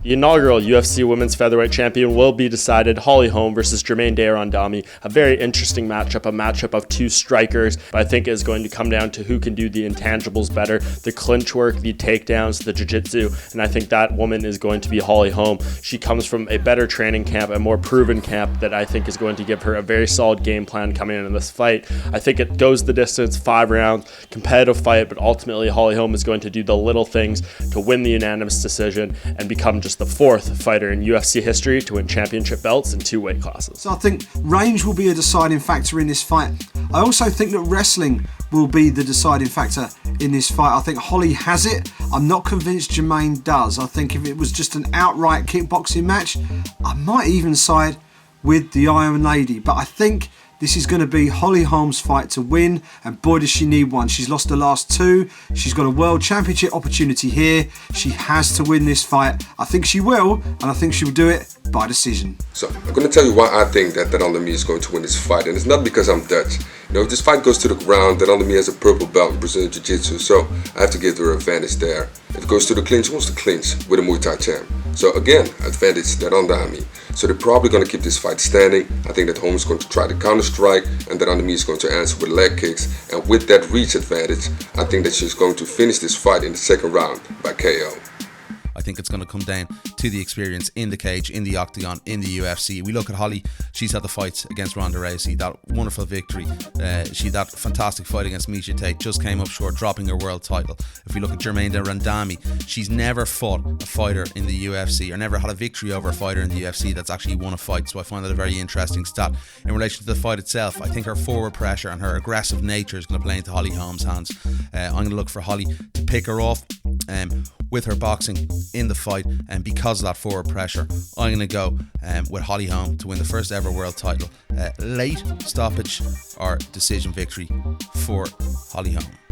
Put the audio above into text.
The inaugural UFC Women's Featherweight Champion will be decided. Holly Holm versus Germaine de Randamie. A very interesting matchup, a matchup of two strikers, but I think is going to come down to who can do the intangibles better, the clinch work, the takedowns, the jiu-jitsu, and I think that woman is going to be Holly Holm. She comes from a better training camp, a more proven camp that I think is going to give her a very solid game plan coming in this fight. I think it goes the distance, 5 rounds, competitive fight, but ultimately Holly Holm is going to do the little things to win the unanimous decision and become just the 4th fighter in UFC history to win championship belts in 2 weight classes. So I think range will be a deciding factor in this fight. I also think that wrestling will be the deciding factor in this fight. I think Holly has it. I'm not convinced Germaine does. I think if it was just an outright kickboxing match, I might even side with the Iron Lady. But I think this is going to be Holly Holm's fight to win, and boy does she need one. She's lost the last 2. She's got a world championship opportunity here. She has to win this fight. I think she will, and I think she will do it by decision. So I'm going to tell you why I think that Randamie is going to win this fight, and it's not because I'm Dutch. You know, if this fight goes to the ground, Randamie has a purple belt in Brazilian Jiu-Jitsu, so I have to give her advantage there. If it goes to the clinch, who wants to clinch with a Muay Thai champ? So again, advantage Randamie. So they're probably going to keep this fight standing. I think that Holm is going to try to counter strike, and that Randamie is going to answer with leg kicks. And with that reach advantage, I think that she's going to finish this fight in the 2nd round by KO. I think it's going to come down to the experience in the cage, in the octagon, in the UFC. We look at Holly, she's had the fights against Ronda Rousey, that wonderful victory. She had that fantastic fight against Miesha Tate, just came up short, dropping her world title. If we look at Germaine de Randamie, she's never fought a fighter in the UFC, or never had a victory over a fighter in the UFC that's actually won a fight. So I find that a very interesting stat. In relation to the fight itself, I think her forward pressure and her aggressive nature is going to play into Holly Holm's hands. I'm going to look for Holly to pick her off with her boxing in the fight, and because of that forward pressure, I'm going to go with Holly Holm to win the first ever world title. Late stoppage or decision victory for Holly Holm.